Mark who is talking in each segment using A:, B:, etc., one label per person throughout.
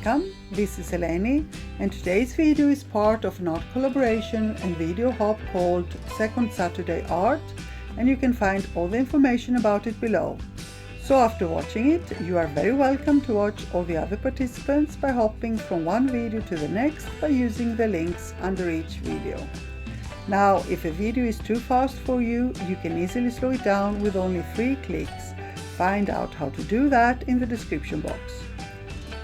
A: welcome, this is Eleni, and today's video is part of an art collaboration and video hub called Second Saturday Art, and you can find all the information about it below. So after watching it, you are very welcome to watch all the other participants by hopping from one video to the next by using the links under each video. Now, if a video is too fast for you, you can easily slow it down with only 3 clicks. Find out how to do that in the description box.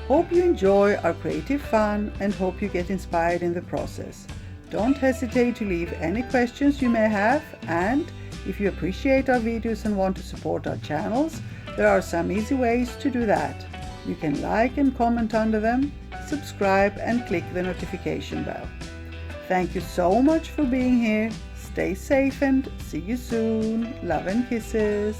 A: Hope you enjoy our creative fun and hope you get inspired in the process. Don't hesitate to leave any questions you may have, and if you appreciate our videos and want to support our channels, there are some easy ways to do that. You can like and comment under them, subscribe and click the notification bell. Thank you so much for being here. Stay safe and see you soon. Love and kisses.